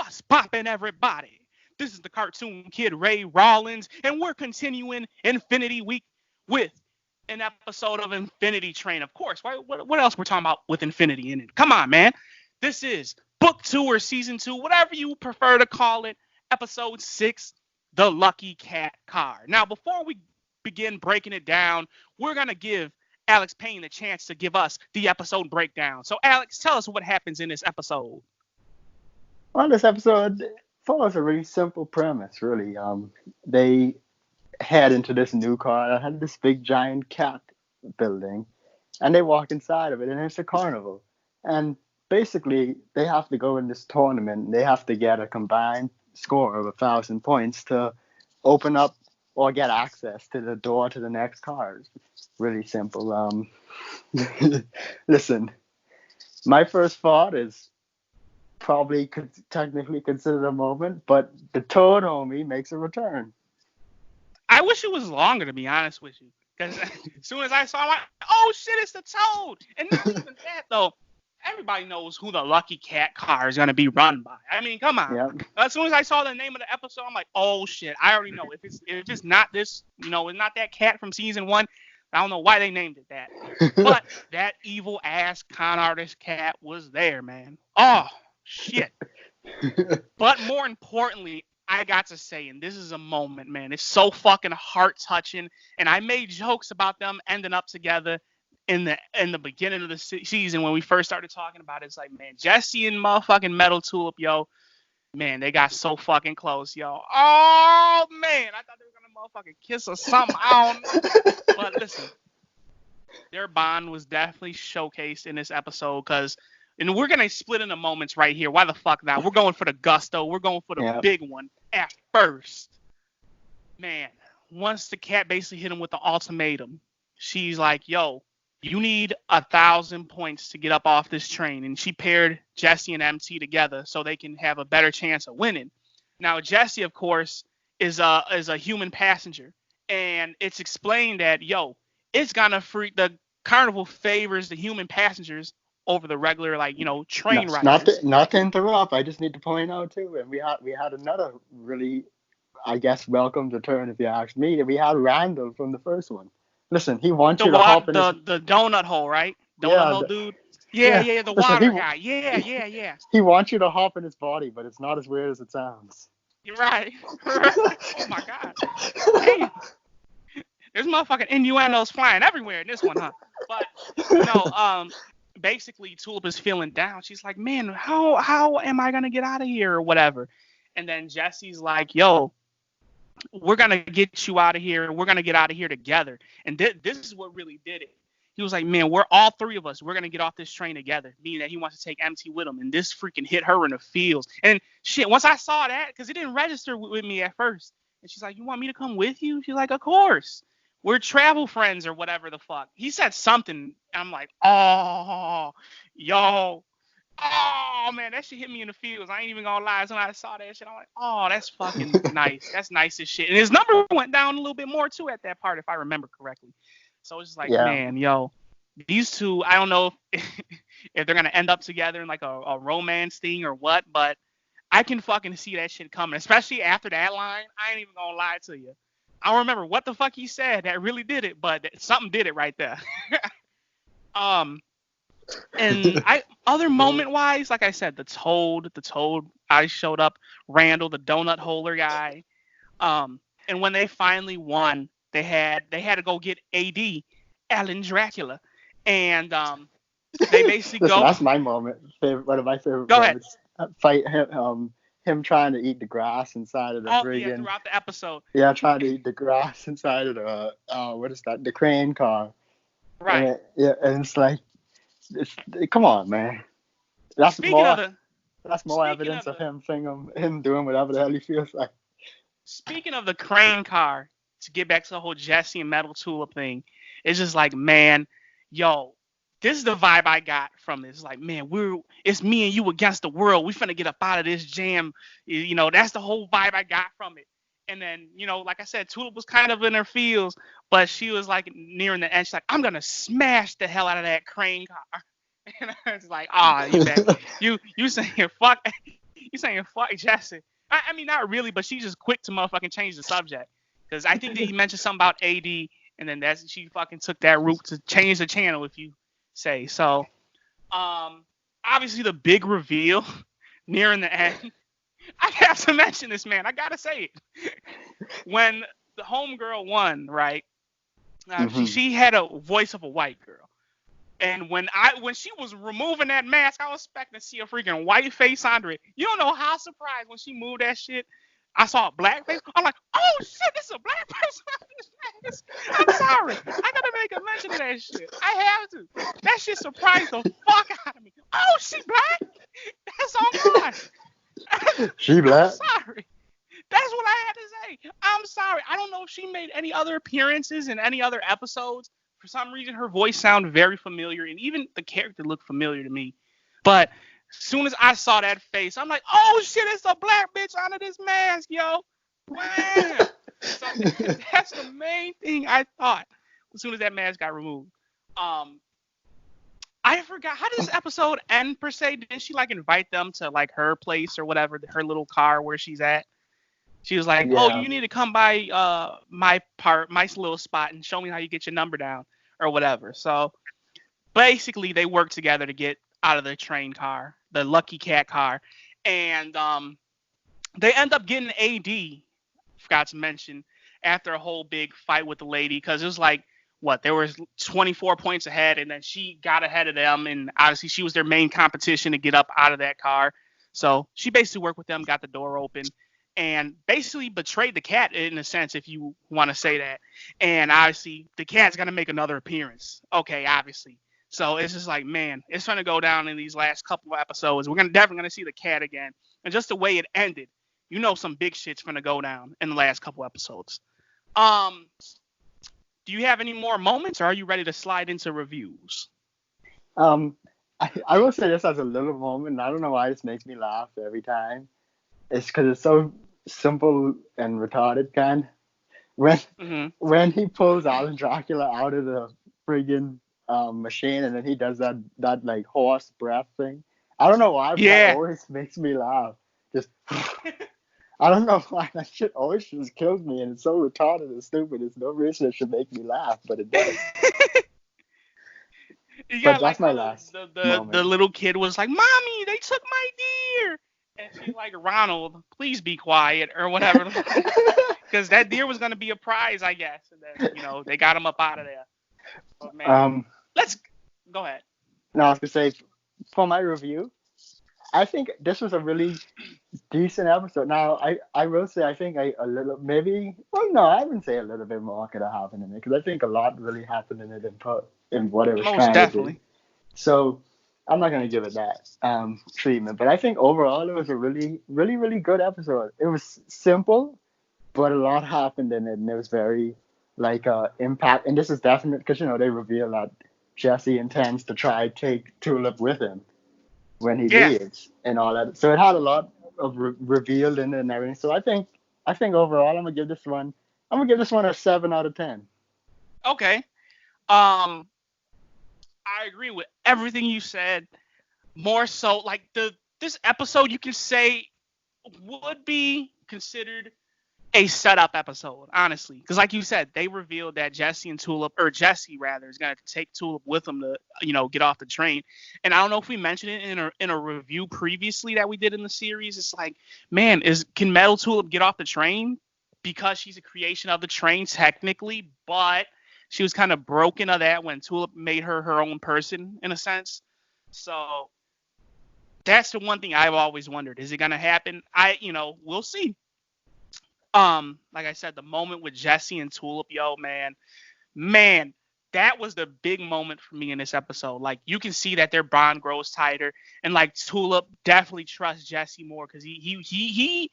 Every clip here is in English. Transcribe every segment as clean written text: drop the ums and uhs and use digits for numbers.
What's poppin', everybody? This is the cartoon kid Ray Rawlins, and we're continuing Infinity Week with an episode of Infinity Train. Of course, right? What else we're talking about with Infinity in it? Come on, man. This is Book 2 or Season 2, whatever you prefer to call it, Episode 6, The Lucky Cat Car. Now, before we begin breaking it down, we're going to give Alex Payne the chance to give us the episode breakdown. So, Alex, tell us what happens in this episode. Well, this episode follows a really simple premise, really. They head into this new car that had this big giant cat building, and they walk inside of it, and it's a carnival. And basically, they have to go in this tournament. They have to get a combined score of 1,000 points to open up or get access to the door to the next car. It's really simple. Listen, my first thought is probably could technically considered a moment, but the Toad homie makes a return. I wish it was longer, to be honest with you, because as soon as I saw it, I'm like, oh shit, it's the Toad. And not even that, though. Everybody knows who the Lucky Cat car is going to be run by. I mean, come on. Yep. As soon as I saw the name of the episode, I'm like, oh shit, I already know. If it's not this, it's not that cat from season 1, I don't know why they named it that. But that evil ass con artist cat was there, man. Oh, shit. But more importantly, I got to say, and this is a moment, man, it's so fucking heart-touching, and I made jokes about them ending up together in the beginning of the season when we first started talking about it. It's like, man, Jesse and motherfucking Metal Tulip, yo, man, they got so fucking close, yo. Oh, man, I thought they were gonna motherfucking kiss or something. I don't know. But listen, their bond was definitely showcased in this episode, and we're going to split into moments right here. Why the fuck not? We're going for the gusto. We're going for the big one at first. Man, once the cat basically hit him with the ultimatum, she's like, yo, you need 1,000 points to get up off this train. And she paired Jesse and MT together so they can have a better chance of winning. Now, Jesse, of course, is a human passenger. And it's explained that, yo, it's going to freak the carnival favors the human passengers over the regular, train rides. Not to interrupt, I just need to point out too, and we had another really, I guess, welcome return if you ask me. We had Randall from the first one. Listen, he wants you to hop in the donut hole, right? Hole dude. Yeah, the water guy. Yeah. He wants you to hop in his body, but it's not as weird as it sounds. You're right. Oh my god. Hey, there's motherfucking innuendos flying everywhere in this one, huh? But basically Tulip is feeling down. She's like, man, how am I gonna get out of here or whatever? And then Jesse's like, yo, we're gonna get you out of here. We're gonna get out of here together. And this is what really did it. He was like, man, we're all three of us. We're gonna get off this train together. Meaning that he wants to take MT with him. And this freaking hit her in the feels. And shit, once I saw that, because it didn't register with me at first. And she's like, you want me to come with you? She's like, of course. We're travel friends or whatever the fuck. He said something, and I'm like, oh, yo. Oh, man, that shit hit me in the feels. I ain't even gonna lie. So when I saw that shit, I'm like, oh, that's fucking nice. That's nice as shit. And his number went down a little bit more, too, at that part, if I remember correctly. So it's just like, man, yo, these two, I don't know if they're gonna end up together in like a romance thing or what, but I can fucking see that shit coming, especially after that line. I ain't even gonna lie to you. I don't remember what the fuck he said that really did it, but something did it right there. And other moment wise, like I said, the Toad I showed up, Randall, the donut holder guy. And when they finally won, they had to go get AD, Alan Dracula. And they basically Listen, that's my moment. One of my favorite moments. Fight him trying to eat the grass inside of the friggin'... throughout the episode. Yeah, trying to eat the grass inside of the... what is that? The crane car. Right. And it's like... come on, man. That's more evidence of him doing whatever the hell he feels like. Speaking of the crane car, to get back to the whole Jesse and Metal Tulip thing, it's just like, man, yo, this is the vibe I got from this. It's like, man, it's me and you against the world. We finna get up out of this jam. That's the whole vibe I got from it. And then, like I said, Tulip was kind of in her feels, but she was like nearing the end. She's like, I'm gonna smash the hell out of that crane car. And I was like, you saying fuck, You saying fuck Jesse? I mean, not really, but she's just quick to motherfucking change the subject. Because I think that he mentioned something about AD, and then she fucking took that route to change the channel, if you say so. Obviously the big reveal nearing the end. I have to mention this, man. I gotta say it. When the homegirl won, right? She had a voice of a white girl, and when she was removing that mask, I was expecting to see a freaking white face under it. You don't know how surprised when she moved that shit. I saw a black face. I'm like, oh shit, this is a black person under this mask. I'm sorry. I gotta make a mention of that shit. I have to. That shit surprised the fuck out of me. Oh, she black? That's on God. She black? I'm sorry. That's what I had to say. I'm sorry. I don't know if she made any other appearances in any other episodes. For some reason, her voice sounded very familiar, and even the character looked familiar to me. But as soon as I saw that face, I'm like, oh shit, it's a black bitch under this mask, yo. Wow. So that's the main thing I thought as soon as that mask got removed. I forgot, how did this episode end per se? Didn't she like invite them to like her place or whatever, her little car where she's at? She was like, oh, you need to come by my little spot and show me how you get your number down or whatever. So basically they work together to get out of the train car, the Lucky Cat car. And they end up getting AD, forgot to mention, after a whole big fight with the lady. Because it was like, there was 24 points ahead, and then she got ahead of them. And obviously she was their main competition to get up out of that car. So she basically worked with them, got the door open, and basically betrayed the cat in a sense, if you want to say that. And obviously the cat's going to make another appearance. Okay, obviously. So it's just like, man, it's going to go down in these last couple of episodes. We're definitely going to see the cat again. And just the way it ended, you know some big shit's going to go down in the last couple episodes. Do you have any more moments, or are you ready to slide into reviews? I will say this as a little moment. I don't know why this makes me laugh every time. It's because it's so simple and retarded, kind. When he pulls Alan Dracula out of the friggin' machine, and then he does that like horse breath thing. I don't know why, but that always makes me laugh. Just I don't know why, that shit always just kills me, and it's so retarded and stupid. There's no reason it should make me laugh, but it does. But that's my last moment. The little kid was like, "Mommy, they took my deer," and she's like, "Ronald, please be quiet," or whatever, because that deer was gonna be a prize, I guess. And then they got him up out of there. But man, let's go ahead. No, I was gonna say, for my review, I think this was a really decent episode. Now, I will say I think I wouldn't say a little bit more could have happened in it, because I think a lot really happened in it in what it was trying to do. So I'm not going to give it that treatment, but I think overall it was a really, really, really good episode. It was simple, but a lot happened in it, and it was very impact. And this is definite because they reveal that Jesse intends to try take Tulip with him when he leaves and all that. So it had a lot of revealed in it and everything. So I think overall I'm gonna give this one a 7 out of 10. Okay. I agree with everything you said. More so, like this episode, you can say would be considered a setup episode, honestly, because like you said, they revealed that Jesse is gonna take Tulip with him to get off the train. And I don't know if we mentioned it in a review previously that we did in the series. It's like, man, can Metal Tulip get off the train? Because she's a creation of the train technically, but she was kind of broken of that when Tulip made her own person in a sense. So that's the one thing I've always wondered. Is it gonna happen? We'll see. Like I said, the moment with Jesse and Tulip, man, that was the big moment for me in this episode. Like, you can see that their bond grows tighter, and like Tulip definitely trusts Jesse more because he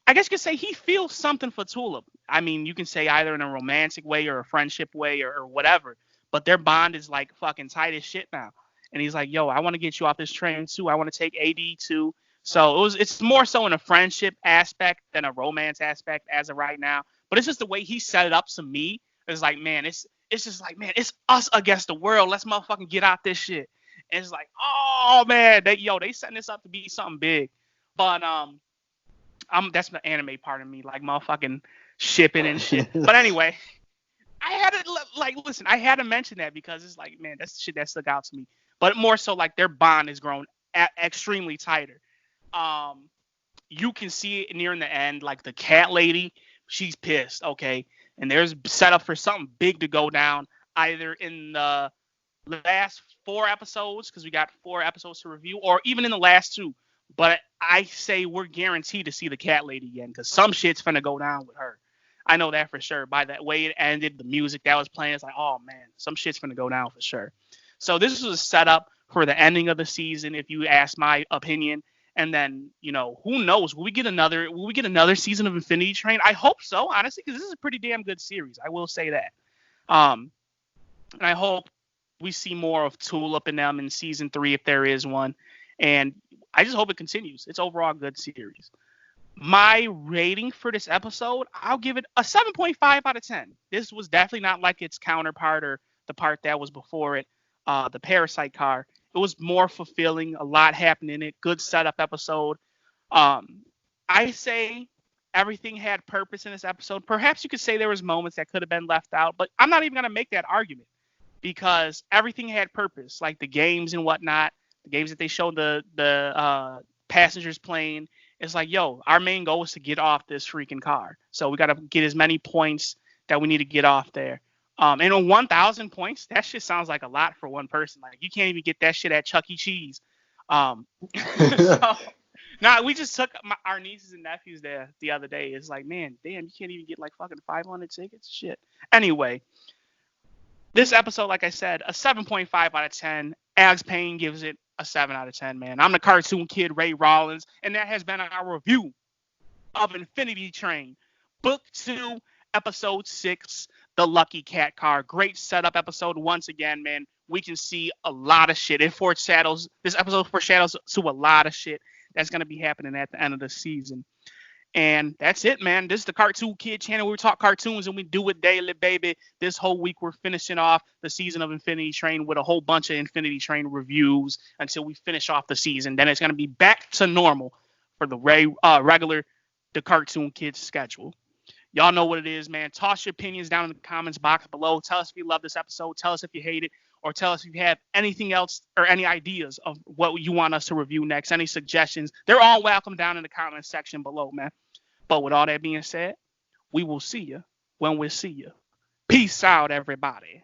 I guess you could say he feels something for Tulip. I mean, you can say either in a romantic way or a friendship way or whatever, but their bond is like fucking tight as shit now. And he's like, yo, I want to get you off this train too. I want to take AD too. So it's more so in a friendship aspect than a romance aspect as of right now. But it's just the way he set it up to me. It's like, man, it's just like, man, it's us against the world. Let's motherfucking get out this shit. And it's like, oh man, they setting this up to be something big. But that's the anime part of me, like motherfucking shipping and shit. But anyway, I had to listen. I had to mention that because it's like, man, that's the shit that stuck out to me. But more so, like their bond has grown extremely tighter. You can see it near in the end, like the cat lady, she's pissed, okay, and there's set up for something big to go down either in the last 4 episodes, because we got 4 episodes to review, or even in the last 2. But I say we're guaranteed to see the cat lady again, because some shit's finna go down with her. I know that for sure. By the way it ended, the music that was playing, it's like, oh man, some shit's gonna go down for sure. So this was a setup for the ending of the season, if you ask my opinion. And then, who knows? Will we get another season of Infinity Train? I hope so, honestly, because this is a pretty damn good series. I will say that. And I hope we see more of Tulip and them in season 3 if there is one. And I just hope it continues. It's overall a good series. My rating for this episode, I'll give it a 7.5 out of 10. This was definitely not like its counterpart or the part that was before it, the Parasite car. It was more fulfilling, a lot happened in it, good setup episode. I say everything had purpose in this episode. Perhaps you could say there was moments that could have been left out, but I'm not even going to make that argument because everything had purpose, like the games and whatnot, the games that they showed the passengers playing. It's like, yo, our main goal is to get off this freaking car. So we got to get as many points that we need to get off there. And on 1,000 points, that shit sounds like a lot for one person. Like, you can't even get that shit at Chuck E. Cheese. So, we just took our nieces and nephews there the other day. It's like, man, damn, you can't even get like fucking 500 tickets? Shit. Anyway, this episode, like I said, a 7.5 out of 10. Alex Payne gives it a 7 out of 10, man. I'm the cartoon kid, Ray Rawlins, and that has been our review of Infinity Train. Book 2, Episode 6, The Lucky Cat Car. Great setup episode once again, man. We can see a lot of shit. This episode foreshadows to a lot of shit that's going to be happening at the end of the season. And that's it, man. This is the Cartoon Kid channel. We talk cartoons and we do it daily, baby. This whole week we're finishing off the season of Infinity Train with a whole bunch of Infinity Train reviews until we finish off the season. Then it's going to be back to normal for the regular The Cartoon Kid schedule. Y'all know what it is, man. Toss your opinions down in the comments box below. Tell us if you love this episode. Tell us if you hate it. Or tell us if you have anything else or any ideas of what you want us to review next. Any suggestions. They're all welcome down in the comment section below, man. But with all that being said, we will see you when we see you. Peace out, everybody.